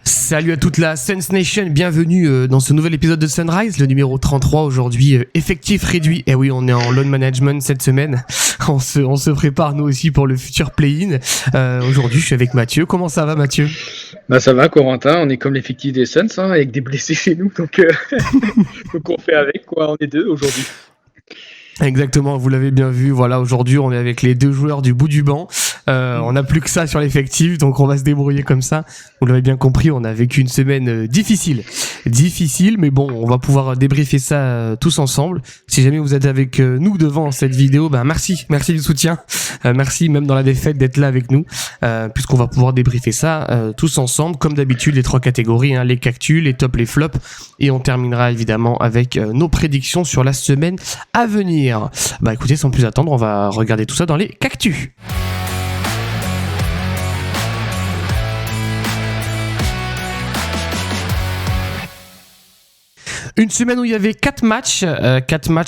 Salut à toute la Suns Nation, bienvenue dans ce nouvel épisode de Sunrise, le numéro 33 aujourd'hui, effectif réduit. Et oui, on est en load management cette semaine, on se prépare nous aussi pour le futur play-in. Aujourd'hui, je suis avec Mathieu. Comment ça va, Mathieu ? Bah ça va, Corentin, on est comme l'effectif des Suns, avec des blessés chez nous, donc on fait avec, quoi, on est deux aujourd'hui. Exactement, vous l'avez bien vu, voilà, aujourd'hui on est avec les deux joueurs du bout du banc, on n'a plus que ça sur l'effectif, donc on va se débrouiller comme ça. Vous l'avez bien compris, on a vécu une semaine difficile, mais bon, on va pouvoir débriefer ça tous ensemble. Si jamais vous êtes avec nous devant cette vidéo, merci du soutien, merci même dans la défaite d'être là avec nous, puisqu'on va pouvoir débriefer ça tous ensemble, comme d'habitude, les trois catégories, les cactus, les tops, les flops, et on terminera évidemment avec nos prédictions sur la semaine à venir. Écoutez, sans plus attendre, on va regarder tout ça dans les cactus. Une semaine où il y avait 4 matchs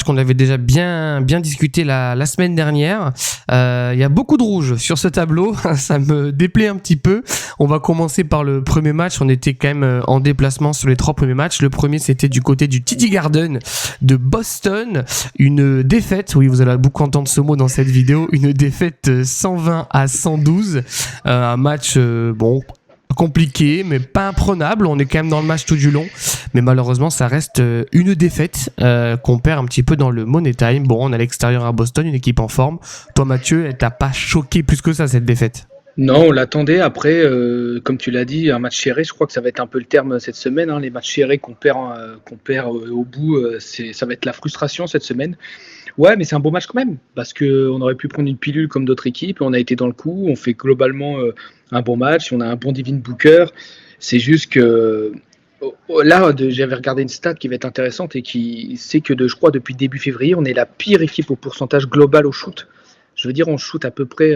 qu'on avait déjà bien discuté la semaine dernière. Il y a beaucoup de rouge sur ce tableau, ça me déplaît un petit peu. On va commencer par le premier match. On était quand même en déplacement sur les 3 premiers matchs. Le premier, c'était du côté du TD Garden de Boston. Une défaite, oui, vous allez beaucoup entendre ce mot dans cette vidéo, une défaite 120-112. Un match, compliqué, mais pas imprenable. On est quand même dans le match tout du long, mais malheureusement ça reste une défaite qu'on perd un petit peu dans le Money Time. Bon, on est à l'extérieur à Boston, une équipe en forme. Toi, Mathieu, elle t'a pas choqué plus que ça, cette défaite? Non, on l'attendait. Après, comme tu l'as dit, un match serré, je crois que ça va être un peu le terme cette semaine, les matchs serrés qu'on perd au bout, ça va être la frustration cette semaine. Ouais, mais c'est un beau match quand même, parce qu'on aurait pu prendre une pilule comme d'autres équipes, on a été dans le coup, on fait globalement un bon match, on a un bon Devin Booker. C'est juste que là, j'avais regardé une stat qui va être intéressante et c'est que je crois depuis début février, on est la pire équipe au pourcentage global au shoot. Je veux dire, on shoot à peu près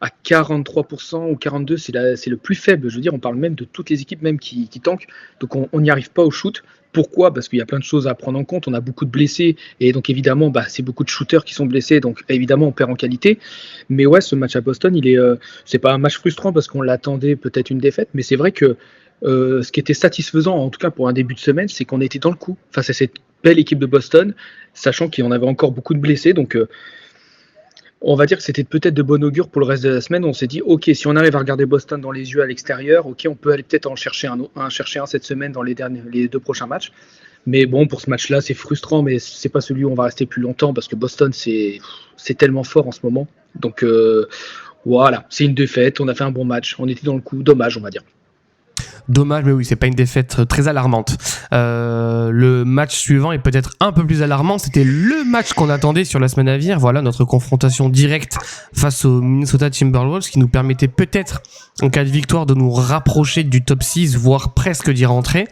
à 43% ou 42%, c'est le plus faible. Je veux dire, on parle même de toutes les équipes même qui tankent. Donc on n'y arrive pas au shoot. Pourquoi ? Parce qu'il y a plein de choses à prendre en compte. On a beaucoup de blessés et donc évidemment, c'est beaucoup de shooters qui sont blessés. Donc évidemment, on perd en qualité. Mais ouais, ce match à Boston, c'est pas un match frustrant parce qu'on l'attendait peut-être une défaite. Mais c'est vrai que ce qui était satisfaisant, en tout cas pour un début de semaine, c'est qu'on était dans le coup face à cette belle équipe de Boston, sachant qu'il y en avait encore beaucoup de blessés. Donc on va dire que c'était peut-être de bon augure pour le reste de la semaine. On s'est dit, ok, si on arrive à regarder Boston dans les yeux à l'extérieur, ok, on peut aller peut-être en chercher un cette semaine dans les 2 prochains matchs. Mais bon, pour ce match-là, c'est frustrant, mais c'est pas celui où on va rester plus longtemps parce que Boston, c'est tellement fort en ce moment. Donc voilà, c'est une défaite. On a fait un bon match. On était dans le coup. Dommage, on va dire. Dommage, mais oui, c'est pas une défaite très alarmante. Le match suivant est peut-être un peu plus alarmant. C'était le match qu'on attendait sur la semaine à venir. Voilà, notre confrontation directe face aux Minnesota Timberwolves qui nous permettait peut-être, en cas de victoire, de nous rapprocher du top 6, voire presque d'y rentrer.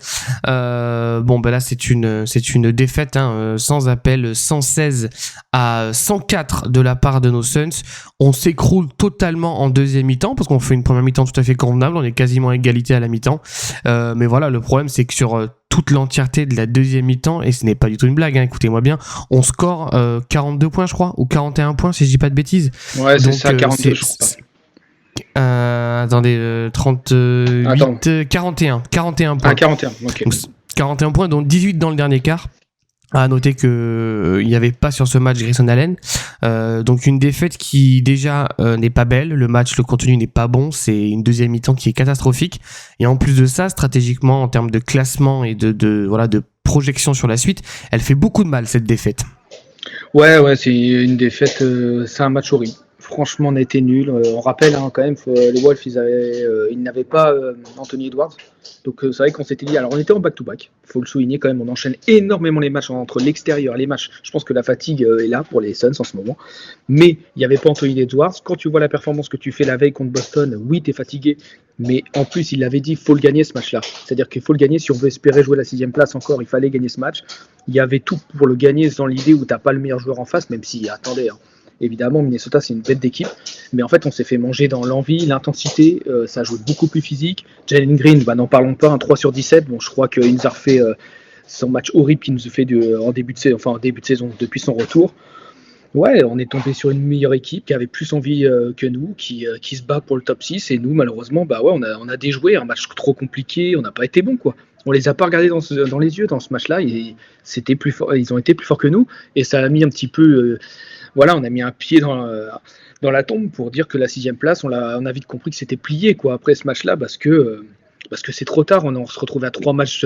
Là, c'est une défaite sans appel, 116-104 de la part de nos Suns. On s'écroule totalement en deuxième mi-temps parce qu'on fait une première mi-temps tout à fait convenable. On est quasiment à égalité à la mi-temps. Mais voilà, le problème c'est que sur toute l'entièreté de la deuxième mi-temps, et ce n'est pas du tout une blague, écoutez-moi bien, on score 42 points je crois, ou 41 points si je dis pas de bêtises. Ouais, c'est ça, 42 je crois. 41 points. 41, ok. Donc, 41 points, dont 18 dans le dernier quart. À noter que il n'y avait pas sur ce match Grayson Allen, donc une défaite qui déjà n'est pas belle. Le contenu n'est pas bon, c'est une deuxième mi-temps qui est catastrophique. Et en plus de ça, stratégiquement en termes de classement et de projection sur la suite, elle fait beaucoup de mal cette défaite. Ouais, c'est une défaite, c'est un match horrible. Franchement, on a été nuls. On rappelle quand même, les Wolves, ils n'avaient pas Anthony Edwards. Donc c'est vrai qu'on s'était dit, alors on était en back-to-back, il faut le souligner quand même, on enchaîne énormément les matchs entre l'extérieur et les matchs. Je pense que la fatigue est là pour les Suns en ce moment. Mais il n'y avait pas Anthony Edwards. Quand tu vois la performance que tu fais la veille contre Boston, oui, tu es fatigué. Mais en plus, il avait dit, il faut le gagner ce match-là. C'est-à-dire qu'il faut le gagner si on veut espérer jouer la 6e place encore, il fallait gagner ce match. Il y avait tout pour le gagner dans l'idée où tu n'as pas le meilleur joueur en face, même si, attendez, évidemment, Minnesota, c'est une bête d'équipe. Mais en fait, on s'est fait manger dans l'envie, l'intensité. Ça joue beaucoup plus physique. Jalen Green, n'en parlons pas, un 3 sur 17. Bon, je crois qu'il nous a refait son match horrible qu'il nous a fait en début de saison depuis son retour. Ouais, on est tombé sur une meilleure équipe qui avait plus envie que nous, qui se bat pour le top 6. Et nous, malheureusement, bah ouais, on a déjoué un match trop compliqué, on n'a pas été bon, quoi. On les a pas regardés dans les yeux dans ce match-là. Et c'était plus fort, ils ont été plus forts que nous. Et ça a mis un petit peu. Voilà, on a mis un pied dans la tombe pour dire que la 6e place, on a vite compris que c'était plié, quoi, après ce match-là, parce que c'est trop tard. On se retrouve à 3 matchs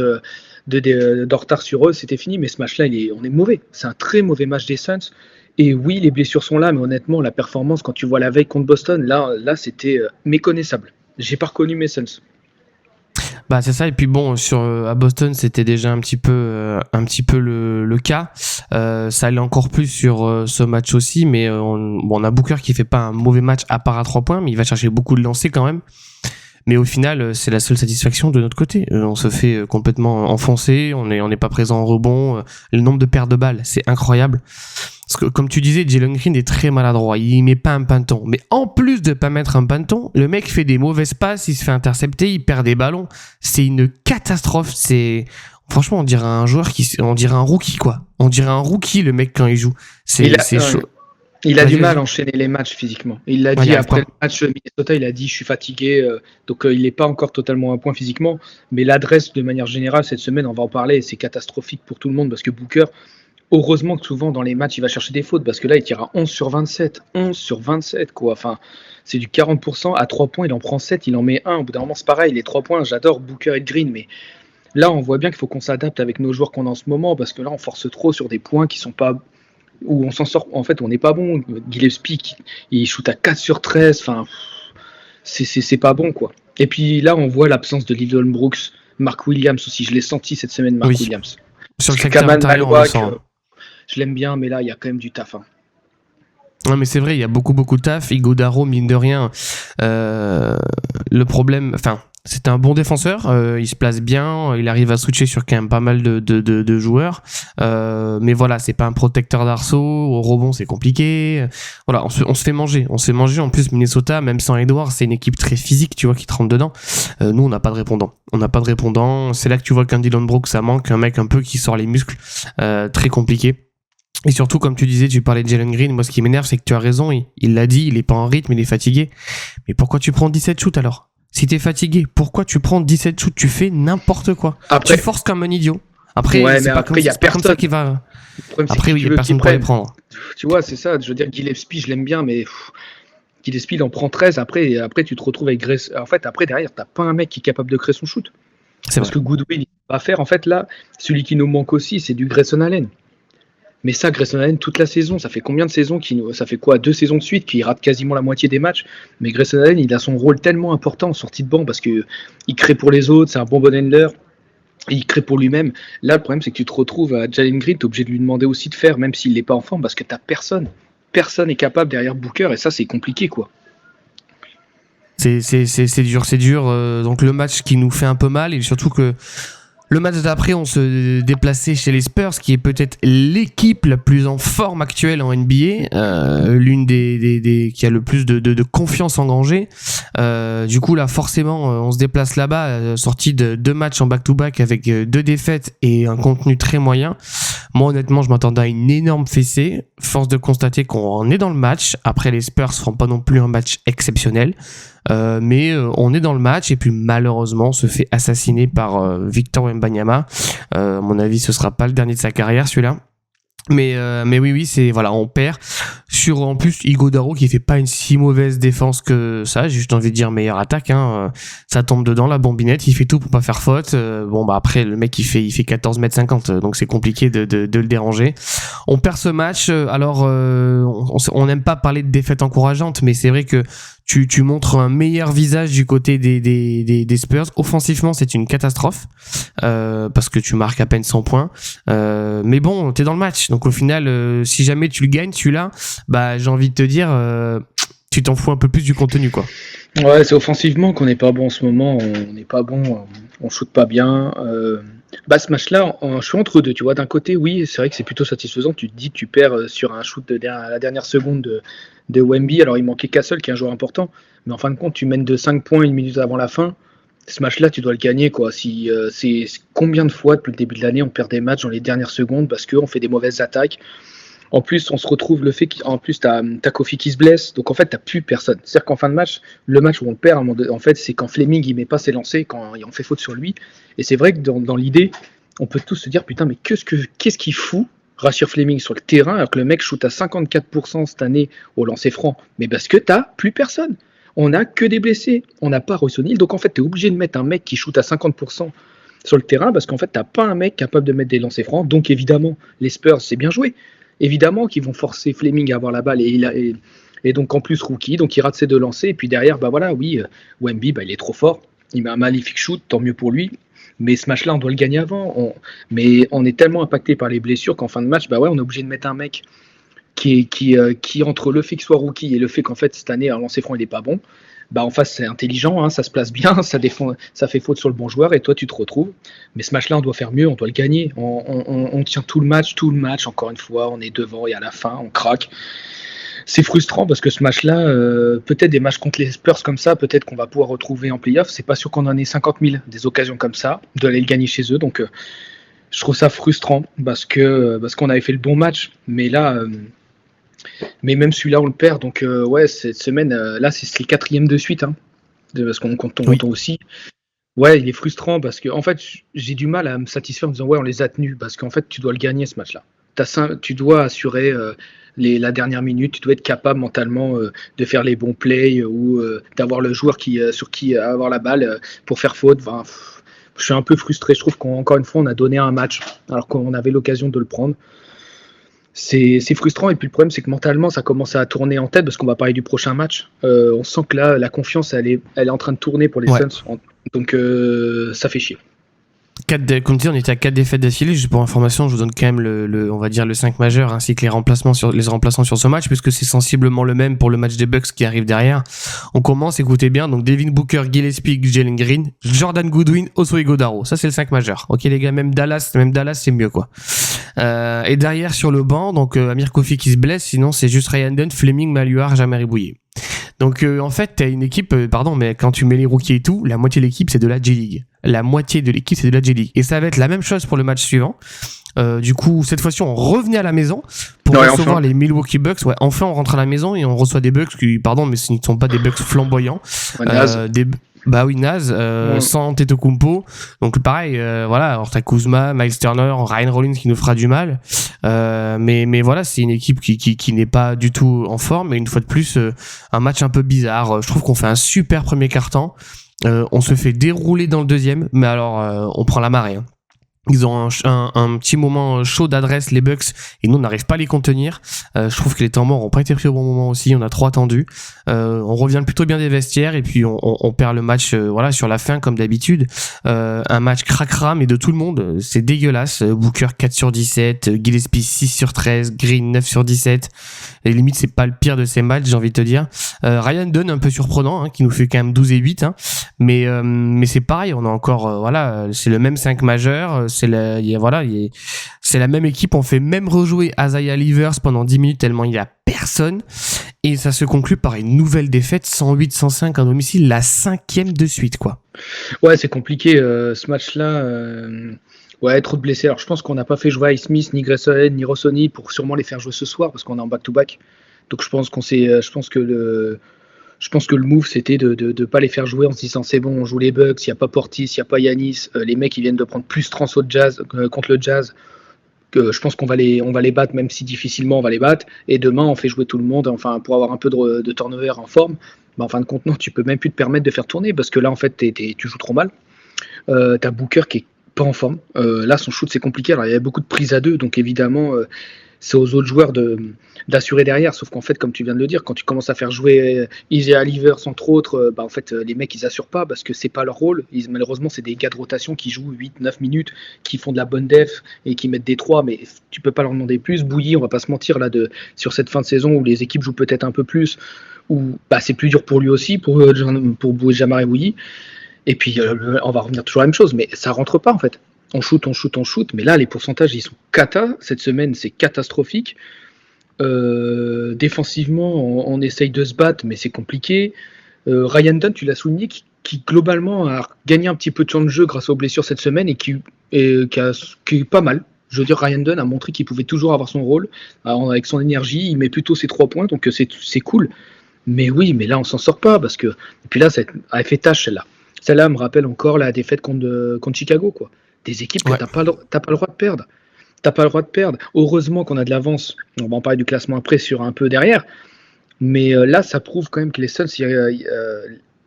de retard sur eux, c'était fini. Mais ce match-là, on est mauvais. C'est un très mauvais match des Suns. Et oui, les blessures sont là, mais honnêtement, la performance, quand tu vois la veille contre Boston, là c'était méconnaissable. J'ai pas reconnu mes Suns. Bah c'est ça, et puis bon, à Boston c'était déjà un petit peu le cas. Ça allait encore plus sur ce match aussi, mais on a Booker qui fait pas un mauvais match à part à 3 points, mais il va chercher beaucoup de lancers quand même. Mais au final, c'est la seule satisfaction de notre côté. On se fait complètement enfoncer, on n'est pas présent en rebond. Le nombre de pertes de balles, c'est incroyable. Parce que, comme tu disais, Jalen Green est très maladroit. Il met pas un panton. Mais en plus de pas mettre un panton, le mec fait des mauvaises passes, il se fait intercepter, il perd des ballons. C'est une catastrophe. Franchement, on dirait on dirait un rookie, quoi. On dirait un rookie, le mec, quand il joue. C'est chaud. Il a du mal à enchaîner les matchs physiquement. Il l'a dit après le match Minnesota, il a dit je suis fatigué, donc il n'est pas encore totalement à point physiquement, mais l'adresse de manière générale cette semaine, on va en parler, c'est catastrophique pour tout le monde parce que Booker, heureusement que souvent dans les matchs il va chercher des fautes parce que là il tire à 11 sur 27, 11 sur 27 quoi, enfin c'est du 40%, à 3 points il en prend 7, il en met 1, au bout d'un moment c'est pareil, les 3 points, j'adore Booker et Green, mais là on voit bien qu'il faut qu'on s'adapte avec nos joueurs qu'on a en ce moment parce que là on force trop sur des points qui sont pas où on s'en sort, en fait, on n'est pas bon. Gillespie, il shoot à 4 sur 13, enfin, c'est pas bon, quoi. Et puis là, on voit l'absence de Lyndon Brooks, Mark Williams aussi, je l'ai senti cette semaine, Mark Williams. Sur le secteur intérieur, on le sent. Je l'aime bien, mais là, il y a quand même du taf. Non mais c'est vrai, il y a beaucoup de taf. Ighodaro, mine de rien, le problème, enfin, c'est un bon défenseur, il se place bien, il arrive à switcher sur quand même pas mal de joueurs, mais voilà, c'est pas un protecteur d'arceau, au rebond c'est compliqué, voilà, on se fait manger, en plus Minnesota, même sans Edwards, c'est une équipe très physique, tu vois, qui te rentre dedans. Nous on n'a pas de répondant, c'est là que tu vois qu'un Dillon Brooks ça manque, un mec un peu qui sort les muscles, très compliqué. Et surtout, comme tu disais, tu parlais de Jalen Green. Moi, ce qui m'énerve, c'est que tu as raison. Il l'a dit, il est pas en rythme, il est fatigué. Mais pourquoi tu prends 17 shoots alors? Si t'es fatigué, pourquoi tu prends 17 shoots? Tu fais n'importe quoi. Après, tu forces comme un idiot. Après, ouais, c'est pas comme ça qu'il va. Après, oui, il y a personne pour les prendre. Tu vois, c'est ça. Je veux dire, Gillespie, je l'aime bien, mais Gillespie, il en prend 13. Après, tu te retrouves avec Grace. En fait, après, derrière, t'as pas un mec qui est capable de créer son shoot. Parce que Goodwin, il va faire. En fait, là, celui qui nous manque aussi, c'est du Grayson Allen. Mais ça, Grayson Allen, toute la saison, ça fait combien de saisons ça fait quoi, 2 saisons de suite qu'il rate quasiment la moitié des matchs. Mais Grayson Allen, il a son rôle tellement important en sortie de banc parce qu'il crée pour les autres, c'est un bon handler, il crée pour lui-même. Là, le problème, c'est que tu te retrouves à Jalen Green, tu es obligé de lui demander aussi de faire, même s'il n'est pas en forme, parce que tu n'as personne. Personne n'est capable derrière Booker, et ça, c'est compliqué, quoi. C'est dur. Donc le match qui nous fait un peu mal, et surtout que le match d'après, on se déplaçait chez les Spurs, qui est peut-être l'équipe la plus en forme actuelle en NBA, l'une des qui a le plus de confiance engagée. Du coup, là, forcément, on se déplace là-bas, sorti de 2 matchs en back-to-back avec 2 défaites et un contenu très moyen. Moi, honnêtement, je m'attendais à une énorme fessée. Force de constater qu'on est dans le match. Après, les Spurs feront pas non plus un match exceptionnel. Mais on est dans le match et puis malheureusement on se fait assassiner par Victor Wembanyama. À mon avis ce sera pas le dernier de sa carrière celui-là. Mais oui, c'est voilà, on perd sur en plus Ighodaro qui fait pas une si mauvaise défense que ça, j'ai juste envie de dire meilleure attaque, hein. Ça tombe dedans la bombinette, il fait tout pour pas faire faute. Bon bah après le mec il fait 14,50 m, donc c'est compliqué de le déranger. On perd ce match. Alors on n'aime pas parler de défaite encourageante, mais c'est vrai que tu montres un meilleur visage du côté des Spurs. Offensivement, c'est une catastrophe parce que tu marques à peine 100 points. Mais bon, t'es dans le match. Donc au final, si jamais tu le gagnes, celui-là, bah j'ai envie de te dire, tu t'en fous un peu plus du contenu, quoi. Ouais, c'est offensivement qu'on n'est pas bon en ce moment. On n'est pas bon, on shoot pas bien. Ce match-là, je suis entre deux. Tu vois, d'un côté, oui, c'est vrai que c'est plutôt satisfaisant. Tu te dis, tu perds sur un shoot à la dernière seconde de Wemby. Alors, il manquait Castle, qui est un joueur important. Mais en fin de compte, tu mènes de 5 points 1 minute avant la fin. Ce match-là, tu dois le gagner, quoi. C'est combien de fois depuis le début de l'année on perd des matchs dans les dernières secondes parce qu'on fait des mauvaises attaques. En plus, on se retrouve le fait qu'en plus, t'as Kofi qui se blesse, donc en fait, t'as plus personne. C'est-à-dire qu'en fin de match, le match où on le perd, en fait, c'est quand Fleming il met pas ses lancers, quand on fait faute sur lui. Et c'est vrai que dans l'idée, on peut tous se dire putain, mais qu'est-ce qu'il fout Rashir Fleming sur le terrain alors que le mec shoot à 54% cette année au lancer franc. Mais parce que t'as plus personne. On n'a que des blessés. On n'a pas Royce O'Neal. Donc en fait, tu es obligé de mettre un mec qui shoot à 50% sur le terrain parce qu'en fait, tu n'as pas un mec capable de mettre des lancers francs. Donc évidemment, les Spurs, c'est bien joué. Évidemment qu'ils vont forcer Fleming à avoir la balle et donc en plus rookie. Donc il rate ses 2 lancers. Et puis derrière, bah voilà, oui, Wemby, bah, il est trop fort. Il met un magnifique shoot, tant mieux pour lui. Mais ce match-là, on doit le gagner avant. Mais on est tellement impacté par les blessures qu'en fin de match, bah ouais, on est obligé de mettre un mec qui entre le fait qu'il soit rookie et le fait qu'en fait cette année un lancer franc il est pas bon, bah en face c'est intelligent, hein, ça se place bien, ça défend, ça fait faute sur le bon joueur et toi tu te retrouves. Mais ce match-là on doit faire mieux, on doit le gagner. On tient tout le match. Encore une fois, on est devant et à la fin on craque. C'est frustrant parce que ce match-là, peut-être des matchs contre les Spurs comme ça, peut-être qu'on va pouvoir retrouver en playoff. C'est pas sûr qu'on en ait 50 000 des occasions comme ça, d'aller le gagner chez eux. Donc je trouve ça frustrant parce qu'on avait fait le bon match, mais là. Mais même celui-là, on le perd. Donc, ouais, cette semaine, là, c'est le 4e de suite. Hein, parce qu'on compte ton temps aussi. Ouais, il est frustrant parce que, en fait, j'ai du mal à me satisfaire en me disant, ouais, on les a tenus. Parce qu'en fait, tu dois le gagner ce match-là. Tu dois assurer la dernière minute. Tu dois être capable mentalement de faire les bons plays ou d'avoir le joueur sur qui avoir la balle pour faire faute. Enfin, je suis un peu frustré. Je trouve qu'encore une fois, on a donné un match alors qu'on avait l'occasion de le prendre. C'est frustrant et puis le problème c'est que mentalement ça commence à tourner en tête parce qu'on va parler du prochain match. On sent que là la confiance elle est en train de tourner pour les Suns, donc ça fait chier. Comme dit, on était à 4 défaites d'affilée. Juste pour information, je vous donne quand même on va dire le 5 majeur ainsi que les remplaçants sur ce match, puisque c'est sensiblement le même pour le match des Bucks qui arrive derrière. On commence, écoutez bien, donc Devin Booker, Gillespie, Jalen Green, Jordan Goodwin, Oso Ighodaro. Ça c'est le 5 majeur. Ok les gars, même Dallas c'est mieux quoi. Et derrière sur le banc, donc Amir Kofi qui se blesse, sinon c'est juste Ryan Dunn, Fleming, Maluar, Jamari Bouye. Donc en fait t'as une équipe, pardon, mais quand tu mets les rookies et tout, la moitié de l'équipe c'est de la G-League. La moitié de l'équipe c'est de la G-League. Et ça va être la même chose pour le match suivant. Du coup cette fois-ci on revenait à la maison pour recevoir les Milwaukee Bucks. Ouais, enfin on rentre à la maison et on reçoit des Bucks qui, pardon, mais ce ne sont pas des Bucks flamboyants. Bah oui, Naz, sans Antetokounmpo. Donc pareil, voilà, alors t'as Kuzma, Miles Turner, Ryan Rollins qui nous fera du mal. Mais voilà, c'est une équipe qui n'est pas du tout en forme. Et une fois de plus, un match un peu bizarre. Je trouve qu'on fait un super premier quart-temps. On se fait dérouler dans le deuxième, mais alors on prend la marée. Hein. Ils ont un petit moment chaud d'adresse, les Bucks, et nous on n'arrive pas à les contenir. Je trouve que les temps morts n'ont pas été pris au bon moment aussi, on a trop attendu. On revient plutôt bien des vestiaires et puis on perd le match voilà sur la fin comme d'habitude. Un match cracra mais de tout le monde, c'est dégueulasse. Booker 4/17, Gillespie 6/13, Green 9/17. Et limite c'est pas le pire de ces matchs, j'ai envie de te dire. Ryan Dunn un peu surprenant, hein, qui nous fait quand même 12 et 8, hein. Mais c'est pareil, on a encore voilà, c'est le même 5 majeur. C'est la même équipe, on fait même rejouer Isaiah Livers pendant 10 minutes tellement il y a personne et ça se conclut par une nouvelle défaite 108-105 à domicile, la 5e de suite quoi. Ouais, c'est compliqué ce match-là. Ouais, trop de blessés. Alors je pense qu'on n'a pas fait jouer Smith, ni Grayson, ni Rossoni pour sûrement les faire jouer ce soir parce qu'on est en back-to-back. Donc je pense que le move c'était de pas les faire jouer en se disant c'est bon, on joue les Bucks, il n'y a pas Portis, il n'y a pas Giannis, les mecs ils viennent de prendre plus 30 sauts de Jazz contre le Jazz. Je pense qu'on va les battre, même si difficilement on va les battre. Et demain on fait jouer tout le monde, enfin pour avoir un peu de turnover en forme. Mais en fin de compte non, tu peux même plus te permettre de faire tourner parce que là en fait tu joues trop mal. T'as Booker qui est pas en forme. Là son shoot c'est compliqué. Alors il y a beaucoup de prises à deux, donc évidemment c'est aux autres joueurs d'assurer derrière, sauf qu'en fait comme tu viens de le dire, quand tu commences à faire jouer Isaiah Livers entre autres, en fait les mecs ils assurent pas parce que c'est pas leur rôle. Malheureusement c'est des gars de rotation qui jouent 8-9 minutes, qui font de la bonne def et qui mettent des 3, mais tu peux pas leur demander plus. Bouilly, on va pas se mentir là sur cette fin de saison où les équipes jouent peut-être un peu plus, où c'est plus dur pour lui aussi, pour Jamari Bouilly. Et puis on va revenir toujours à la même chose, mais ça rentre pas en fait. On shoot, mais là les pourcentages ils sont cata. Cette semaine c'est catastrophique. Défensivement on essaye de se battre, mais c'est compliqué. Ryan Dunn, tu l'as souligné, qui globalement a gagné un petit peu de temps de jeu grâce aux blessures cette semaine et qui est pas mal. Je veux dire, Ryan Dunn a montré qu'il pouvait toujours avoir son rôle avec son énergie. Il met plutôt ses 3 points, donc c'est cool. Mais oui, mais là, on s'en sort pas parce que. Et puis là, ça a fait tâche celle-là. Celle-là me rappelle encore la défaite contre Chicago, quoi. Des équipes que t'as pas le droit de perdre. T'as pas le droit de perdre. Heureusement qu'on a de l'avance. On va en parler du classement après sur un peu derrière. Mais là, ça prouve quand même que les Suns,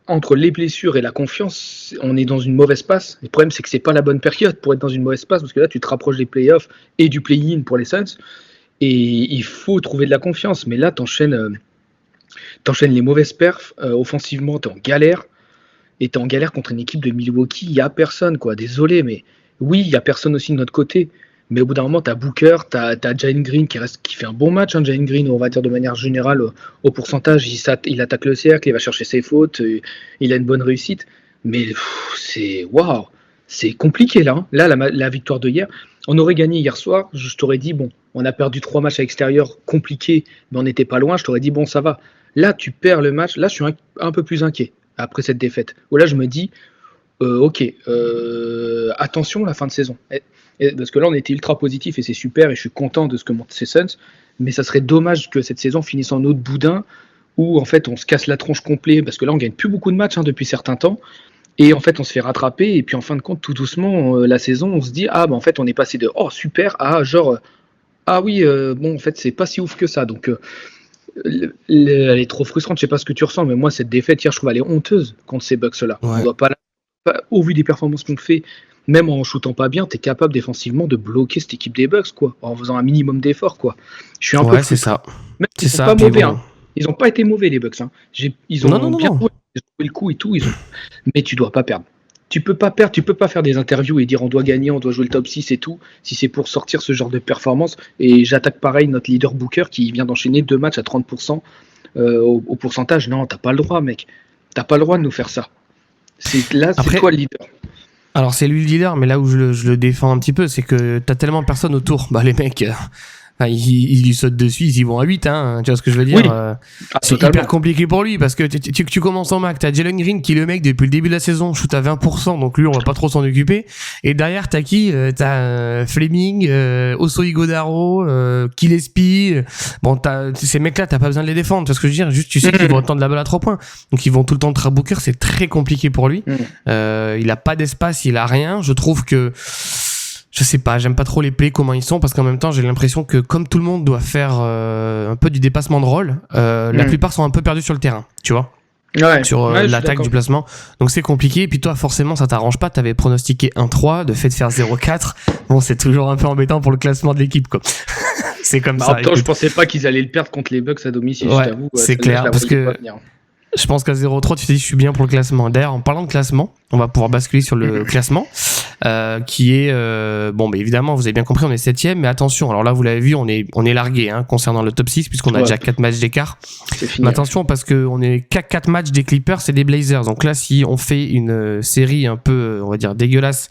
entre les blessures et la confiance, on est dans une mauvaise passe. Le problème, c'est que c'est pas la bonne période pour être dans une mauvaise passe parce que là, tu te rapproches des playoffs et du play-in pour les Suns. Et il faut trouver de la confiance. Mais là, t'enchaînes les mauvaises perfs. Offensivement, t'es en galère. Et t'es en galère contre une équipe de Milwaukee. Il n'y a personne, quoi. Désolé, mais oui, il n'y a personne aussi de notre côté. Mais au bout d'un moment, t'as Booker, t'as Jalen Green qui fait un bon match. Jalen Green, on va dire de manière générale, au pourcentage, il attaque le cercle, il va chercher ses fautes, il a une bonne réussite. Mais c'est waouh, c'est compliqué là. Hein. Là, la victoire de hier, on aurait gagné hier soir. Je t'aurais dit bon, on a perdu 3 matchs à l'extérieur compliqués, mais on n'était pas loin. Je t'aurais dit bon, ça va. Là, tu perds le match. Là, je suis un peu plus inquiet après cette défaite. Où là, je me dis ok, attention la fin de saison. Parce que là, on était ultra positif et c'est super et je suis content de ce que montrent ces Suns. Mais ça serait dommage que cette saison finisse en autre boudin où en fait on se casse la tronche complet parce que là on gagne plus beaucoup de matchs depuis certains temps et en fait on se fait rattraper et puis en fin de compte tout doucement la saison on se dit en fait on est passé de oh super à genre ah oui bon en fait c'est pas si ouf que ça donc elle est trop frustrante. Je sais pas ce que tu ressens mais moi cette défaite hier je trouve elle est honteuse contre ces Bucks là. Ouais. On doit pas au vu des performances qu'on fait. Même en shootant pas bien, tu es capable défensivement de bloquer cette équipe des Bucks, quoi, en faisant un minimum d'efforts, quoi. Je suis un peu c'est ça. Même C'est ils sont ça, pas puis mauvais, bon. hein. Ils ont pas été mauvais les Bucks, hein. Ils ont Non. bien joué, ils ont joué le coup et tout, mais tu dois pas perdre. Tu peux pas perdre, tu peux pas faire des interviews et dire on doit gagner, on doit jouer le top 6 et tout, si c'est pour sortir ce genre de performance. Et j'attaque pareil notre leader Booker qui vient d'enchaîner 2 matchs à 30% au pourcentage. Non, t'as pas le droit, mec. T'as pas le droit de nous faire ça. C'est toi le leader. Alors c'est lui le leader, mais là où je le défends un petit peu, c'est que t'as tellement personne autour. Bah les mecs, ils lui sautent dessus, ils y vont à 8, hein. Tu vois ce que je veux dire? Oui. C'est Totalement. hyper compliqué pour lui parce que tu commences en Mac, t'as Jalen Green qui est le mec depuis le début de la saison, shoot à 20%, donc lui on va pas trop s'en occuper. Et derrière t'as qui? T'as Fleming, Oso Ighodaro, Gillespie. Bon, ces mecs-là, t'as pas besoin de les défendre. Tu vois ce que je veux dire? Juste tu sais qu'ils vont tendre la balle à 3 points. Donc ils vont tout le temps de Booker, c'est très compliqué pour lui. Il a pas d'espace, il a rien. Je trouve que je sais pas, j'aime pas trop les plays, comment ils sont, parce qu'en même temps, j'ai l'impression que comme tout le monde doit faire un peu du dépassement de rôle, la plupart sont un peu perdus sur le terrain, tu vois, sur l'attaque du placement. Donc c'est compliqué, et puis toi, forcément, ça t'arrange pas, t'avais pronostiqué 1-3, de fait de faire 0-4, bon, c'est toujours un peu embêtant pour le classement de l'équipe, quoi. C'est comme ça. En même temps, je pensais pas qu'ils allaient le perdre contre les Bucks à domicile, ouais, je t'avoue. C'est clair, parce que je pense qu'à 0-3, tu te dis, je suis bien pour le classement. D'ailleurs, en parlant de classement, on va pouvoir basculer sur le classement, qui est, bon, bah, évidemment, vous avez bien compris, on est 7ème, mais attention, alors là, vous l'avez vu, on est largué, hein, concernant le top 6, puisqu'on a déjà 4 matchs d'écart. Mais attention, parce qu'on est 4 matchs des Clippers et des Blazers. Donc là, si on fait une série un peu, on va dire, dégueulasse,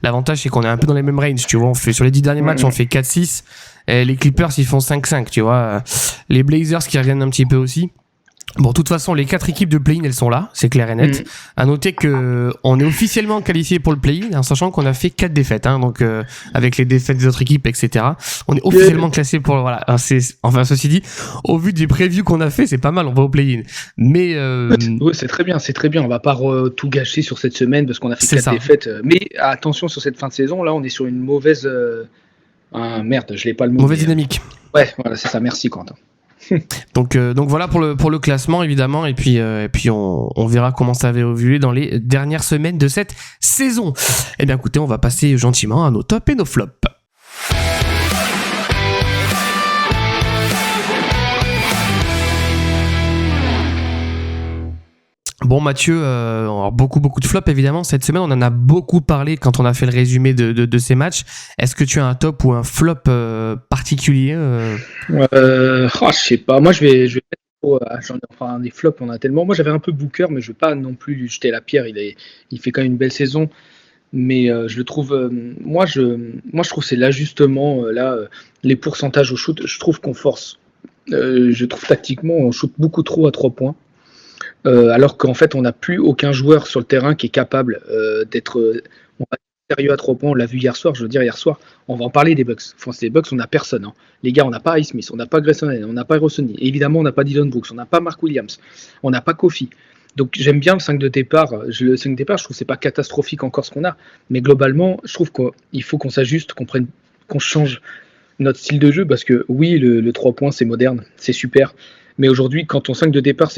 l'avantage, c'est qu'on est un peu dans les mêmes ranges, tu vois. On fait, sur les 10 derniers matchs, on fait 4-6. Et les Clippers, ils font 5-5, tu vois. Les Blazers qui reviennent un petit peu aussi. Bon, de toute façon, les 4 équipes de play-in, elles sont là, c'est clair et net. À noter que on est officiellement qualifié pour le play-in, en sachant qu'on a fait 4 défaites, hein, donc avec les défaites des autres équipes, etc. On est officiellement classé pour voilà. Enfin, ceci dit, au vu des previews qu'on a fait, c'est pas mal, on va au play-in. Mais oui, c'est très bien. On va pas tout gâcher sur cette semaine parce qu'on a fait 4 défaites. Mais attention sur cette fin de saison, là, on est sur une mauvaise. Merde, je l'ai pas le mot. Mauvaise dynamique. Ouais, voilà, c'est ça. Merci, Quentin. Donc voilà pour le classement évidemment et puis on verra comment ça va évoluer dans les dernières semaines de cette saison. Eh bien écoutez, on va passer gentiment à nos tops et nos flops. Bon Mathieu, beaucoup de flops évidemment cette semaine, on en a beaucoup parlé quand on a fait le résumé de ces matchs. Est-ce que tu as un top ou un flop particulier je sais pas, moi je vais des flops, on a tellement. Moi j'avais un peu Booker, mais je vais pas non plus lui jeter la pierre, il fait quand même une belle saison. Mais je le trouve, moi je trouve que c'est l'ajustement, les pourcentages au shoot, je trouve qu'on force. Je trouve tactiquement on shoot beaucoup trop à 3 points. Alors qu'en fait on n'a plus aucun joueur sur le terrain qui est capable d'être sérieux à 3 points. On l'a vu hier soir. Je veux dire, hier soir, on va en parler des Bucks. Enfin, les Bucks, on n'a personne. Hein. Les gars, on n'a pas Ice Smith, on n'a pas Grayson Allen, on n'a pas Rossoni. Évidemment, on n'a pas Dillon Brooks, on n'a pas Mark Williams, on n'a pas Kofi. Donc j'aime bien le 5 de départ. Le 5 de départ, je trouve que c'est pas catastrophique encore ce qu'on a. Mais globalement, je trouve qu'il faut qu'on s'ajuste, qu'on change notre style de jeu. Parce que oui, le 3 points, c'est moderne, c'est super. Mais aujourd'hui, quand ton 5 de départ,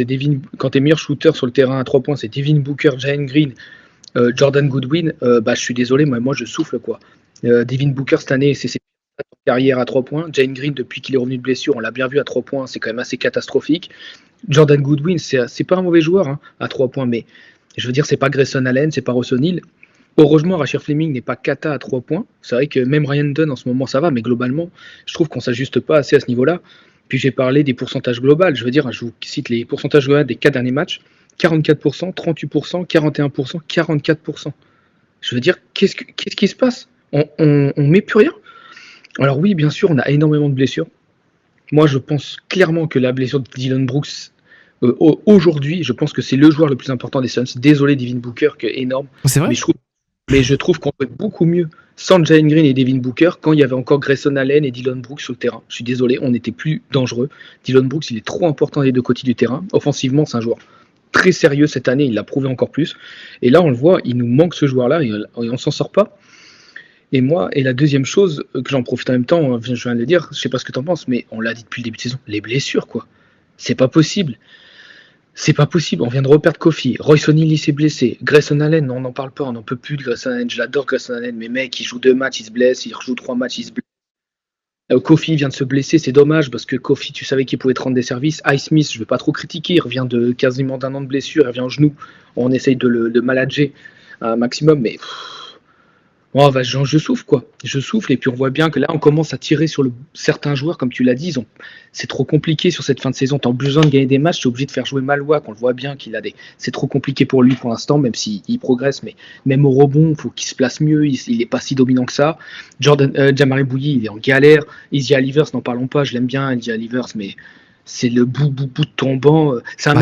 quand tes meilleurs shooters sur le terrain à 3 points, c'est Devin Booker, Jalen Green, Jordan Goodwin, je suis désolé, moi je souffle quoi. Devin Booker cette année, c'est carrière à 3 points. Jalen Green, depuis qu'il est revenu de blessure, on l'a bien vu à 3 points, c'est quand même assez catastrophique. Jordan Goodwin, c'est pas un mauvais joueur hein, à 3 points, mais je veux dire, c'est pas Grayson Allen, c'est pas Ross O'Neal. Heureusement, Rasheed Fleming n'est pas cata à 3 points. C'est vrai que même Ryan Dunn en ce moment ça va, mais globalement, je trouve qu'on s'ajuste pas assez à ce niveau-là. Puis j'ai parlé des pourcentages globaux. Je veux dire, je vous cite les pourcentages globaux des 4 derniers matchs 44%, 38%, 41%, 44%. Je veux dire, qu'est-ce qui se passe? On met plus rien. Alors oui, bien sûr, on a énormément de blessures. Moi, je pense clairement que la blessure de Dillon Brooks, aujourd'hui, je pense que c'est le joueur le plus important des Suns. Désolé, Devin Booker, qui est énorme. C'est vrai. Mais je trouve qu'on jouait beaucoup mieux sans Jalen Green et Devin Booker quand il y avait encore Grayson Allen et Dillon Brooks sur le terrain. Je suis désolé, on était plus dangereux. Dillon Brooks, il est trop important des deux côtés du terrain. Offensivement, c'est un joueur très sérieux cette année, il l'a prouvé encore plus. Et là, on le voit, il nous manque ce joueur-là et on s'en sort pas. Et la deuxième chose, que j'en profite en même temps, je viens de le dire, je sais pas ce que t'en penses, mais on l'a dit depuis le début de saison, les blessures, quoi. C'est pas possible. C'est pas possible. On vient de reperdre Kofi. Royce O'Neal, il s'est blessé. Grayson Allen, on n'en parle pas, on n'en peut plus de Grayson Allen. Je l'adore, Grayson Allen, mais mec, il joue 2 matchs, il se blesse, il rejoue 3 matchs, il se blesse. Kofi vient de se blesser, c'est dommage parce que Kofi, tu savais qu'il pouvait te rendre des services. Ice Smith, je ne veux pas trop critiquer, il revient de quasiment d'un an de blessure, il revient au genou. On essaye de le manager un maximum, mais je souffle quoi. Je souffle et puis on voit bien que là on commence à tirer sur certains joueurs, comme tu l'as dit, c'est trop compliqué sur cette fin de saison. Tu as besoin de gagner des matchs, tu es obligé de faire jouer Malouak, on le voit bien c'est trop compliqué pour lui pour l'instant, même s'il progresse, mais même au rebond, il faut qu'il se place mieux, il n'est pas si dominant que ça. Jamaré Bouilly, il est en galère. Izzy Alivers, n'en parlons pas, je l'aime bien, Izzy Alivers, mais c'est le bout de ton banc. C'est un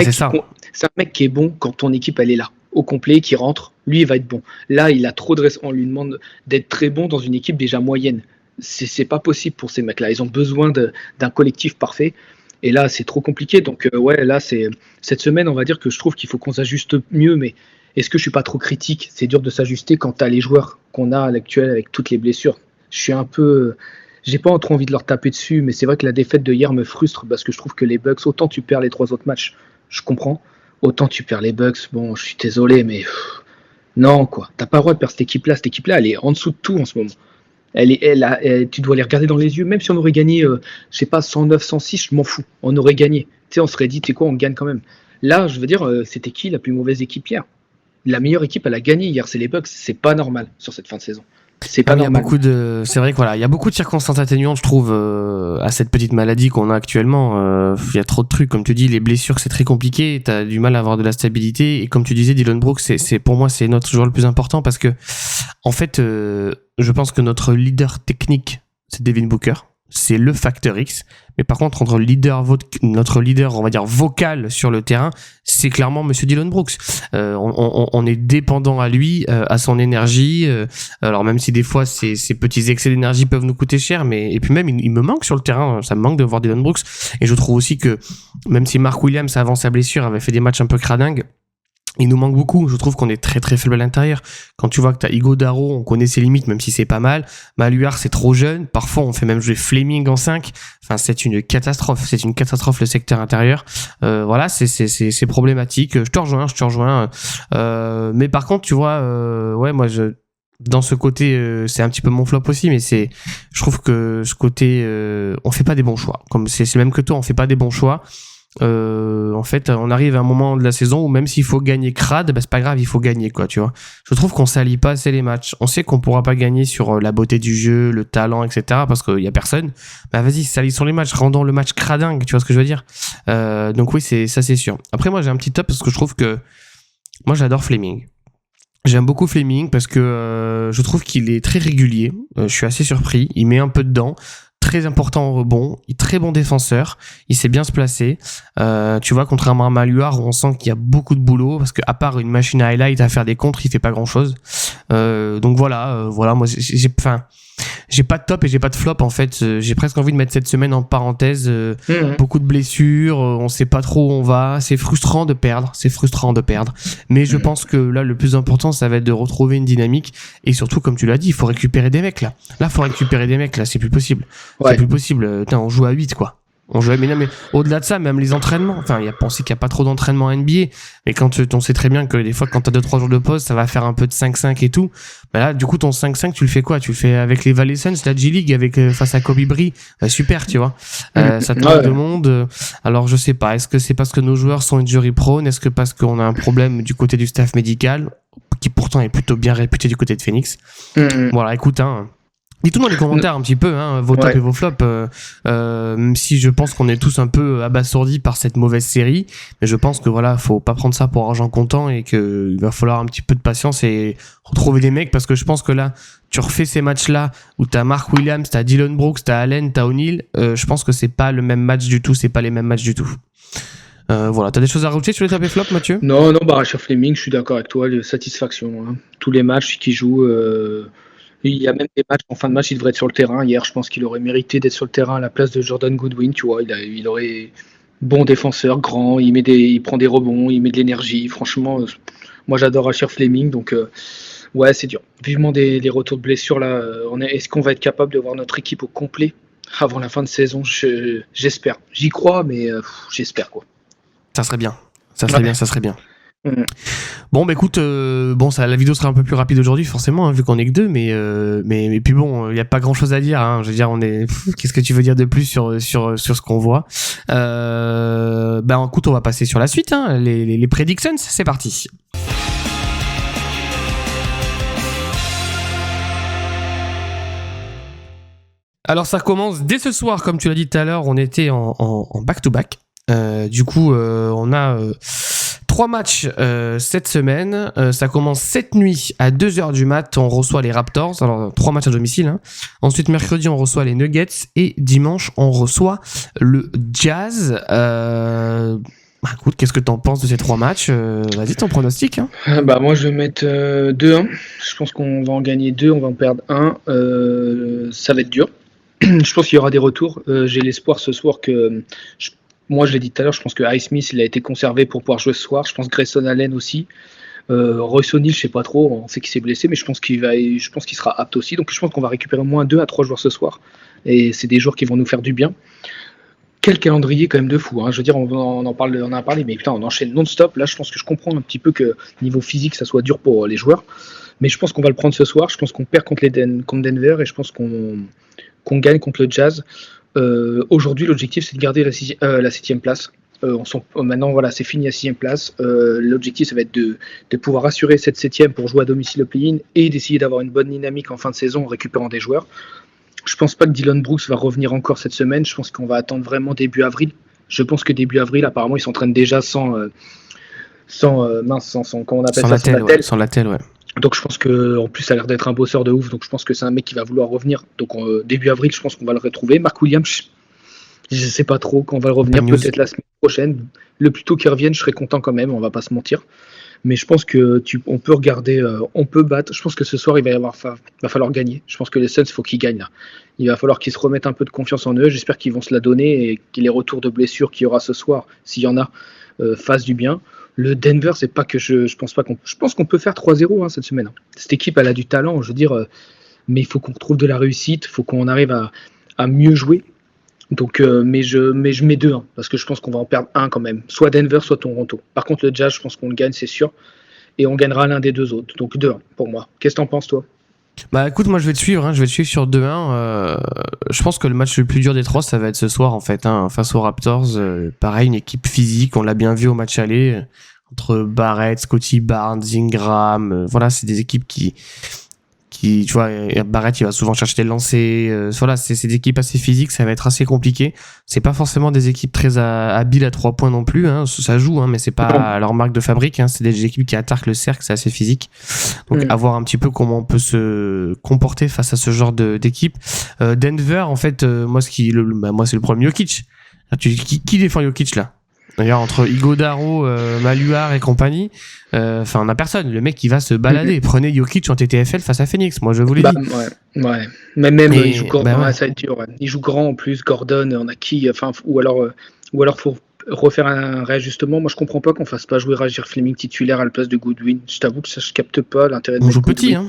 mec qui est bon quand ton équipe elle est là, au complet, qui rentre, lui il va être bon. Là il a trop de on lui demande d'être très bon dans une équipe déjà moyenne. C'est pas possible pour ces mecs là, ils ont besoin d'un collectif parfait et là c'est trop compliqué. Donc là c'est cette semaine, on va dire que je trouve qu'il faut qu'on s'ajuste mieux, mais est-ce que je suis pas trop critique? C'est dur de s'ajuster quand t'as les joueurs qu'on a à l'actuel avec toutes les blessures. J'ai pas trop envie de leur taper dessus, mais c'est vrai que la défaite de hier me frustre parce que je trouve que les Bucks, autant tu perds les 3 autres matchs, je comprends, autant tu perds les Bucks, bon, je suis désolé, mais non, quoi. T'as pas le droit de perdre cette équipe-là. Cette équipe-là, elle est en dessous de tout en ce moment. Tu dois les regarder dans les yeux. Même si on aurait gagné, je sais pas, 109, 106, je m'en fous. On aurait gagné. Tu sais, on serait dit, tu sais quoi, on gagne quand même. Là, je veux dire, c'était qui la plus mauvaise équipe hier? La meilleure équipe, elle a gagné hier, c'est les Bucks. C'est pas normal sur cette fin de saison. C'est pas normal. C'est vrai que voilà, il y a beaucoup de circonstances atténuantes, je trouve, à cette petite maladie qu'on a actuellement. Il y a trop de trucs, comme tu dis, les blessures, c'est très compliqué. T'as du mal à avoir de la stabilité. Et comme tu disais, Dillon Brooks, pour moi, c'est notre joueur le plus important parce que, en fait, je pense que notre leader technique, c'est Devin Booker. C'est le facteur X. Mais par contre, notre leader, on va dire, vocal sur le terrain, c'est clairement Monsieur Dillon Brooks. On est dépendant à lui, à son énergie. Alors même si des fois, ces petits excès d'énergie peuvent nous coûter cher, et puis même, il me manque sur le terrain. Ça me manque de voir Dillon Brooks. Et je trouve aussi que, même si Mark Williams, avant sa blessure, avait fait des matchs un peu cradingues, il nous manque beaucoup. Je trouve qu'on est très très faible à l'intérieur. Quand tu vois que t'as Iguodaro, on connaît ses limites, même si c'est pas mal. Maluard, c'est trop jeune. Parfois, on fait même jouer Fleming en 5. Enfin, c'est une catastrophe. C'est une catastrophe, le secteur intérieur. Voilà, c'est problématique. Je te rejoins. Mais par contre, tu vois, moi, dans ce côté, c'est un petit peu mon flop aussi, mais je trouve que ce côté, on fait pas des bons choix. Comme c'est le même que toi, on fait pas des bons choix. En fait, on arrive à un moment de la saison où même s'il faut gagner crade, c'est pas grave, il faut gagner, quoi, tu vois. Je trouve qu'on s'allie pas assez les matchs. On sait qu'on pourra pas gagner sur la beauté du jeu, le talent, etc. parce qu'il y a personne. Bah vas-y, salissons les matchs, rendons le match cradingue, tu vois ce que je veux dire. Donc oui, c'est sûr. Après, moi, j'ai un petit top parce que je trouve que moi, j'adore Fleming. J'aime beaucoup Fleming parce que je trouve qu'il est très régulier. Je suis assez surpris. Il met un peu dedans. Très important au rebond, il est très bon défenseur, il sait bien se placer. Tu vois, contrairement à Maluard, où on sent qu'il y a beaucoup de boulot, parce qu'à part une machine à highlight à faire des contres, il fait pas grand chose. Donc voilà, moi j'ai pas de top et j'ai pas de flop en fait. J'ai presque envie de mettre cette semaine en parenthèse. Beaucoup de blessures, on sait pas trop où on va. C'est frustrant de perdre. Mais je pense que là, le plus important, ça va être de retrouver une dynamique. Et surtout, comme tu l'as dit, il faut récupérer des mecs là. C'est plus possible. Ouais. C'est plus possible. Putain, on joue à 8 quoi. Mais au-delà de ça, même les entraînements. Enfin, il y a pensé qu'il n'y a pas trop d'entraînement NBA. Mais quand on sait très bien que des fois, quand t'as 2-3 jours de pause, ça va faire un peu de 5-5 et tout. Bah là, du coup, ton 5-5, tu le fais quoi? Tu le fais avec les Valley Suns, la G-League, face à Kobe Bry. Super, tu vois. Ça te manque de monde. Alors, je sais pas. Est-ce que c'est parce que nos joueurs sont injury prone? Est-ce que parce qu'on a un problème du côté du staff médical, qui pourtant est plutôt bien réputé du côté de Phoenix? Voilà, écoute, dites-nous dans les commentaires un petit peu vos tops et vos flops, même si je pense qu'on est tous un peu abasourdis par cette mauvaise série, mais je pense que voilà, faut pas prendre ça pour argent comptant et que il va falloir un petit peu de patience et retrouver des mecs, parce que je pense que là, tu refais ces matchs-là où t'as Mark Williams, t'as Dillon Brooks, t'as Allen, t'as O'Neal, je pense que c'est pas le même match du tout, Voilà, t'as des choses à rajouter sur les top et flops, Mathieu? Non, Rachel Fleming, je suis d'accord avec toi, satisfaction. Tous les matchs qu'il joue. Il y a même des matchs, en fin de match, il devrait être sur le terrain. Hier, je pense qu'il aurait mérité d'être sur le terrain à la place de Jordan Goodwin. Tu vois, il aurait bon défenseur, grand, il prend des rebonds, il met de l'énergie. Franchement, moi j'adore Asher Fleming, donc ouais, c'est dur. Vivement les retours de blessures là. Est-ce qu'on va être capable de voir notre équipe au complet avant la fin de saison? J'espère. J'y crois, mais j'espère quoi. Ça serait bien. Ça serait bien. Bon bah écoute, la vidéo sera un peu plus rapide aujourd'hui forcément, vu qu'on est que deux, mais puis bon, il y a pas grand chose à dire, je veux dire, qu'est-ce que tu veux dire de plus sur ce qu'on voit? Écoute, on va passer sur la suite, les predictions, c'est parti. Alors ça commence dès ce soir, comme tu l'as dit tout à l'heure, on était en back-to-back. Du coup, on a 3 matchs cette semaine. Ça commence cette nuit à 2h du mat. On reçoit les Raptors. Alors, 3 matchs à domicile. Ensuite, mercredi, on reçoit les Nuggets. Et dimanche, on reçoit le Jazz. Écoute, qu'est-ce que t'en penses de ces 3 matchs? Vas-y, ton pronostic. Moi, je vais mettre 2-1. Je pense qu'on va en gagner 2, on va en perdre 1. Ça va être dur. Je pense qu'il y aura des retours. J'ai l'espoir ce soir que... Moi, je l'ai dit tout à l'heure, je pense que Highsmith, il a été conservé pour pouvoir jouer ce soir. Je pense que Grayson Allen aussi. Royce O'Neal, je sais pas trop, on sait qu'il s'est blessé, mais je pense qu'il sera apte aussi. Donc je pense qu'on va récupérer au moins 2 à 3 joueurs ce soir. Et c'est des joueurs qui vont nous faire du bien. Quel calendrier quand même de fou. Je veux dire, on en a parlé, mais putain, on enchaîne non-stop. Là, je pense que je comprends un petit peu que niveau physique, ça soit dur pour les joueurs. Mais je pense qu'on va le prendre ce soir. Je pense qu'on perd contre Denver et je pense qu'on gagne contre le Jazz. Aujourd'hui, l'objectif, c'est de garder la 7e place. Maintenant, voilà, c'est fini à 6e place. L'objectif, ça va être de pouvoir assurer cette 7e pour jouer à domicile au play-in et d'essayer d'avoir une bonne dynamique en fin de saison en récupérant des joueurs. Je pense pas que Dillon Brooks va revenir encore cette semaine. Je pense qu'on va attendre vraiment début avril. Je pense que début avril, apparemment, ils s'entraînent déjà sans comment on appelle ça, sans Latel, ouais. Donc je pense que en plus ça a l'air d'être un bosseur de ouf, donc je pense que c'est un mec qui va vouloir revenir. Donc début avril, je pense qu'on va le retrouver. Mark Williams, je sais pas trop quand on va le revenir, peut-être la semaine prochaine. Le plus tôt qu'il revienne, je serais content quand même, on va pas se mentir. Mais je pense que on peut regarder, on peut battre. Je pense que ce soir il va falloir gagner. Je pense que les Suns, faut qu'ils gagnent là. Il va falloir qu'ils se remettent un peu de confiance en eux. J'espère qu'ils vont se la donner et que les retours de blessures qu'il y aura ce soir, s'il y en a, fassent du bien. Le Denver, c'est pas que je pense qu'on peut faire 3-0 cette semaine. Cette équipe, elle a du talent, je veux dire, mais il faut qu'on retrouve de la réussite, il faut qu'on arrive à mieux jouer. Donc, mais je mets 2-1 parce que je pense qu'on va en perdre 1 quand même, soit Denver, soit Toronto. Par contre, le Jazz, je pense qu'on le gagne, c'est sûr, et on gagnera l'un des deux autres. Donc 2-1 pour moi. Qu'est-ce que t'en penses, toi? Écoute, moi je vais te suivre, sur 2-1. Je pense que le match le plus dur des 3, ça va être ce soir en fait, face aux Raptors. Pareil, une équipe physique, on l'a bien vu au match aller, entre Barrett, Scotty Barnes, Ingram. Voilà, c'est des équipes qui tu vois, Barrett il va souvent chercher des lancers. Voilà, c'est des équipes assez physiques, ça va être assez compliqué. C'est pas forcément des équipes très habiles à 3 points non plus. Ça joue, mais c'est pas leur marque de fabrique. C'est des équipes qui attaquent le cercle, c'est assez physique. Donc à voir un petit peu comment on peut se comporter face à ce genre d'équipe. Denver, en fait, moi c'est le problème Jokic. Qui défend Jokic là? D'ailleurs, entre Igodaro, Maluar et compagnie, on n'a personne. Le mec, qui va se balader. Prenez Jokic en TTFL face à Phoenix. Moi, je vous l'ai dit. Ouais. Mais même, Et, il joue Gordon, ça va être dur. Ouais. Il joue grand en plus. Gordon, on a qui ou alors, faut refaire un réajustement. Moi, je comprends pas qu'on fasse pas jouer Rajir Fleming titulaire à la place de Goodwin. Je t'avoue que ça, je capte pas l'intérêt de on joue petit, hein.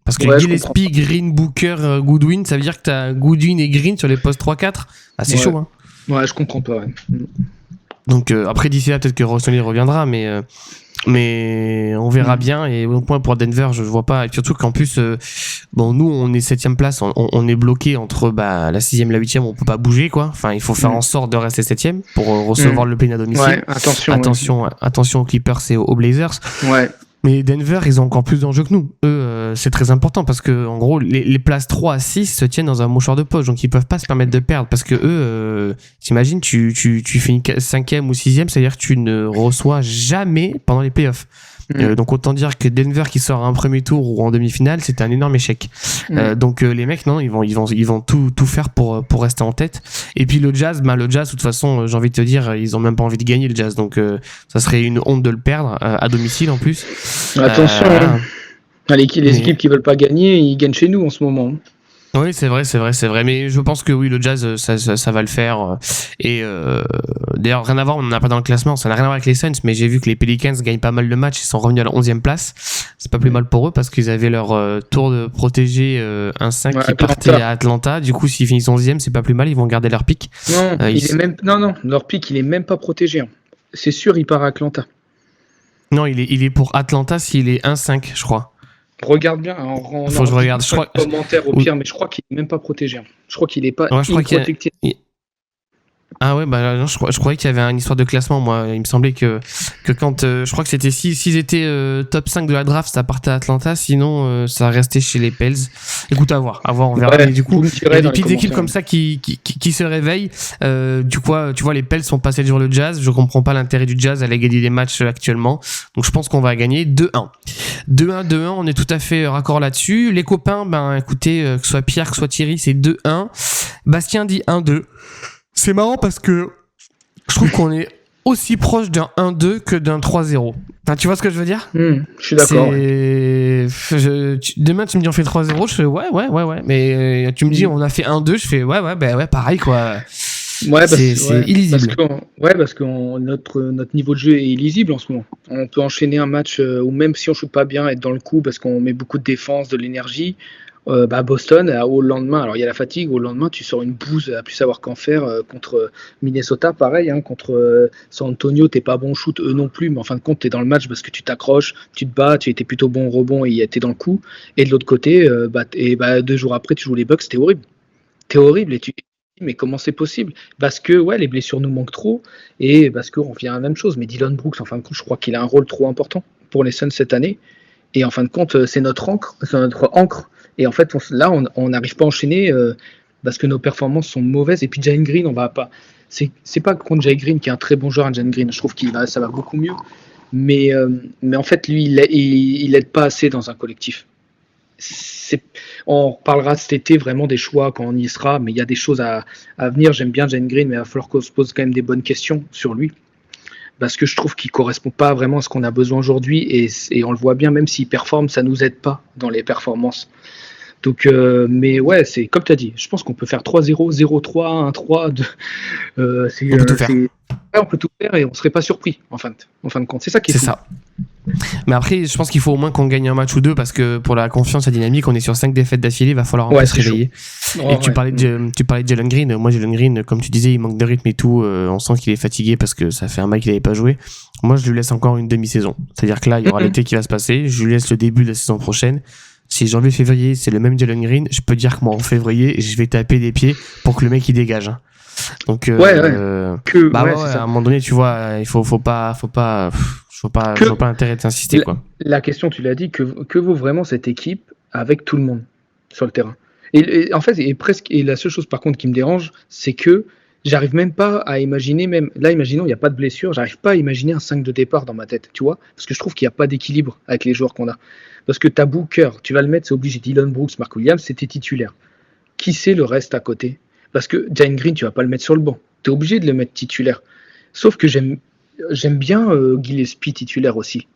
Parce que Gillespie, Green, Booker, Goodwin, ça veut dire que t'as Goodwin et Green sur les postes 3-4. Ah, c'est chaud, hein. Ouais, je comprends pas, ouais. Donc après, d'ici là, peut-être que Rossoneri reviendra, mais on verra bien. Et au point pour Denver, je vois pas. Et surtout qu'en plus, nous, on est 7ème place, on est bloqué entre la 6ème et la 8ème, on peut pas bouger, quoi. Enfin, il faut faire en sorte de rester 7ème pour recevoir le play à domicile. Ouais, attention aux Clippers et aux Blazers. Ouais. Mais Denver, ils ont encore plus d'enjeux que nous. Eux, c'est très important parce que, en gros, les places 3 à 6 se tiennent dans un mouchoir de poche. Donc, ils peuvent pas se permettre de perdre parce que eux, t'imagines, tu fais une 5ème ou 6ème, c'est-à-dire que tu ne reçois jamais pendant les playoffs. Donc, autant dire que Denver qui sort à un premier tour ou en demi-finale, c'est un énorme échec. Donc, les mecs, non, ils vont tout faire pour rester en tête. Et puis, le Jazz, de toute façon, j'ai envie de te dire, ils ont même pas envie de gagner le Jazz. Donc, ça serait une honte de le perdre à domicile en plus. Attention, les équipes qui veulent pas gagner, ils gagnent chez nous en ce moment. Oui, c'est vrai. Mais je pense que oui, le Jazz, ça va le faire. Et d'ailleurs, rien à voir, on n'en a pas dans le classement. Ça n'a rien à voir avec les Suns, mais j'ai vu que les Pelicans gagnent pas mal de matchs. Ils sont revenus à la 11e place. C'est pas plus mal pour eux parce qu'ils avaient leur tour de protégé 1-5 qui partait à Atlanta. Du coup, s'ils finissent 11e, c'est pas plus mal. Ils vont garder leur pick. Non, leur pick, il est même pas protégé. Hein. C'est sûr, il part à Atlanta. Non, il est pour Atlanta s'il est 1-5, je crois. Regarde bien, faut que je regarde. Commentaire au pire, mais je crois qu'il est même pas protégé. Je crois qu'il est pas protecté. Ah ouais, non, je croyais qu'il y avait une histoire de classement, moi. Il me semblait que quand, je crois que c'était s'ils étaient top 5 de la draft, ça partait à Atlanta, sinon ça restait chez les Pels. Écoute, à voir, on verra. Mais du coup, il y a des petites équipes comme ça qui se réveillent. Tu vois, les Pels sont passés sur le Jazz. Je comprends pas l'intérêt du Jazz à aller gagner des matchs actuellement. Donc je pense qu'on va gagner 2-1. 2-1, on est tout à fait raccord là-dessus. Les copains, écoutez, que ce soit Pierre, que ce soit Thierry, c'est 2-1. Bastien dit 1-2. C'est marrant parce que je trouve qu'on est aussi proche d'un 1-2 que d'un 3-0. Enfin, tu vois ce que je veux dire ? Je suis d'accord. Demain, tu me dis on fait 3-0, je fais ouais. Mais tu me dis on a fait 1-2, je fais ouais, pareil quoi. C'est illisible. Parce que notre niveau de jeu est illisible en ce moment. On peut enchaîner un match où même si on shoot pas bien, être dans le coup parce qu'on met beaucoup de défense, de l'énergie. Boston, au lendemain, alors il y a la fatigue, au lendemain tu sors une bouse à plus savoir qu'en faire contre Minnesota, pareil, contre San Antonio, t'es pas bon shoot, eux non plus, mais en fin de compte t'es dans le match parce que tu t'accroches, tu te bats, tu étais plutôt bon au rebond et t'es dans le coup, et de l'autre côté, 2 jours après tu joues les Bucks, t'es horrible, et tu mais comment c'est possible ? Parce que les blessures nous manquent trop, et parce qu'on revient à la même chose, mais Dillon Brooks, en fin de compte, je crois qu'il a un rôle trop important pour les Suns cette année, et en fin de compte, c'est notre encre. Et en fait, on n'arrive pas à enchaîner parce que nos performances sont mauvaises. Et puis Jalen Green, on va pas. C'est pas contre Jalen Green qui est un très bon joueur, Jalen Green. Je trouve ça va beaucoup mieux. Mais en fait, lui, il aide pas assez dans un collectif. On parlera cet été vraiment des choix quand on y sera, mais il y a des choses à venir. J'aime bien Jalen Green, mais il va falloir qu'on se pose quand même des bonnes questions sur lui. Parce que je trouve qu'il ne correspond pas vraiment à ce qu'on a besoin aujourd'hui, et on le voit bien, même s'il performe, ça ne nous aide pas dans les performances. Donc, mais c'est comme tu as dit, je pense qu'on peut faire 3-0, 0-3, 1-3, on peut tout faire. On peut tout faire et on ne serait pas surpris en fin de compte. C'est ça qui est fou. Ça. Mais après, je pense qu'il faut au moins qu'on gagne un match ou deux parce que pour la confiance et la dynamique, on est sur 5 défaites d'affilée, il va falloir se réveiller. Et tu parlais de Jalen Green. Moi, Jalen Green, comme tu disais, il manque de rythme et tout. On sent qu'il est fatigué parce que ça fait un bail qu'il n'avait pas joué. Moi, je lui laisse encore une demi-saison. C'est-à-dire que là, il y aura l'été qui va se passer. Je lui laisse le début de la saison prochaine. Si janvier-février, c'est le même Jalen Green, je peux dire que moi, en février, je vais taper des pieds pour que le mec il dégage. Hein. Donc, à un moment donné, tu vois, il faut pas l'intérêt de s'insister, quoi. La question, tu l'as dit, que vaut vraiment cette équipe avec tout le monde sur le terrain ? Et en fait, et la seule chose par contre qui me dérange, c'est que j'arrive même pas à imaginer, même là, imaginons, il n'y a pas de blessure, j'arrive pas à imaginer un 5 de départ dans ma tête, tu vois, parce que je trouve qu'il n'y a pas d'équilibre avec les joueurs qu'on a. Parce que t'as Booker, tu vas le mettre, c'est obligé, Dillon Brooks, Mark Williams, c'était titulaire. Qui c'est le reste à côté ? Parce que Jalen Green, tu vas pas le mettre sur le banc, tu es obligé de le mettre titulaire. Sauf que j'aime bien Gillespie titulaire aussi.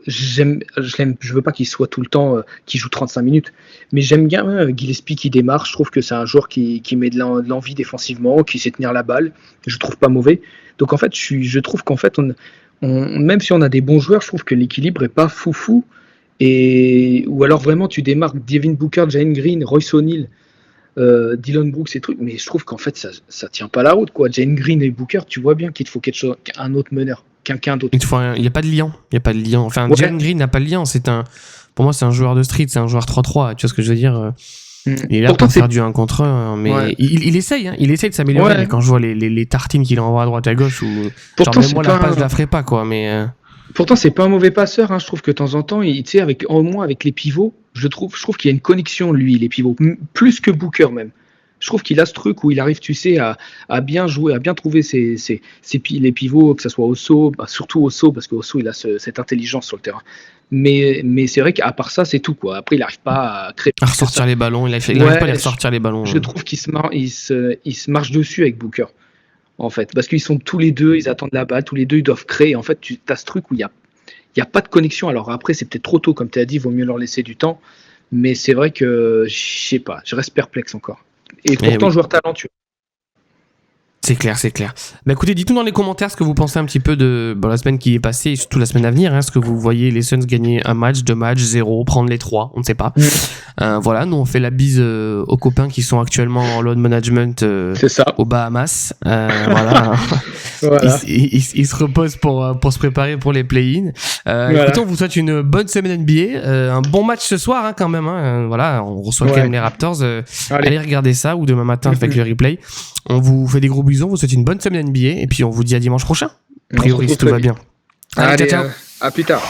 Je veux pas qu'il soit tout le temps, qu'il joue 35 minutes, mais j'aime bien Gillespie qui démarre. Je trouve que c'est un joueur qui met de l'envie défensivement, qui sait tenir la balle. Je trouve pas mauvais. Donc en fait, je trouve qu'en fait, même si on a des bons joueurs, je trouve que l'équilibre est pas foufou. Ou alors vraiment, tu démarques Devin Booker, Jalen Green, Royce O'Neal, Dylan Brooks et trucs, mais je trouve qu'en fait, ça tient pas la route, quoi. Jalen Green et Booker, tu vois bien qu'il te faut quelque chose, un autre meneur, quelqu'un d'autre. Il n'y a pas de lien. Il y a pas de lien. Enfin, Ouais. Jalen Green n'a pas de lien. Pour moi, c'est un joueur de street, c'est un joueur 3-3. Tu vois ce que je veux dire? Il est là Pourtant, pour faire du 1 contre 1, mais Ouais. il essaye, hein. Il essaye de s'améliorer. Ouais. Mais quand je vois les tartines qu'il envoie à droite à gauche, ou Pourtant, genre même c'est moi pas la passe un- je la ferai pas, quoi. Mais Pourtant, c'est pas un mauvais passeur, hein. Je trouve que de temps en temps, tu sais, au moins avec les pivots, je trouve qu'il y a une connexion, lui, les pivots, plus que Booker même. Je trouve qu'il a ce truc où il arrive, tu sais, à bien jouer, à bien trouver les pivots, que ce soit au saut, surtout au saut, parce qu'au saut, il a cette intelligence sur le terrain. Mais c'est vrai qu'à part ça, c'est tout, quoi. Après, il n'arrive pas à créer. à ressortir les ballons, il n'arrive Ouais, pas à les ressortir les ballons. Je trouve qu'il se marche dessus avec Booker, en fait. Parce qu'ils sont tous les deux, ils attendent la balle, tous les deux, ils doivent créer. En fait, tu as ce truc où il y a pas de connexion. Alors après, c'est peut-être trop tôt, comme tu as dit, il vaut mieux leur laisser du temps. Mais c'est vrai que, je sais pas, je reste perplexe encore. Et pourtant, oui. joueur talentueux. C'est clair, c'est clair. Bah écoutez, dites-nous dans les commentaires ce que vous pensez un petit peu de la semaine qui est passée et surtout la semaine à venir. Est-ce que vous voyez les Suns gagner un match, 2 matchs, 0, prendre les 3, on ne sait pas. Voilà, nous on fait la bise aux copains qui sont actuellement en load management C'est ça. aux Bahamas. Voilà. Voilà. Ils se reposent pour se préparer pour les play-in. Voilà. Écoutez, on vous souhaite une bonne semaine NBA. Un bon match ce soir, hein, quand même. Hein. Voilà, on reçoit quand Ouais. même les Raptors. Allez. Allez regarder ça ou demain matin avec le replay. On vous fait des gros bisous, on vous souhaite une bonne semaine NBA et puis on vous dit à dimanche prochain. A priori, si tout va bien. Allez, Allez, ciao, ciao. à plus tard.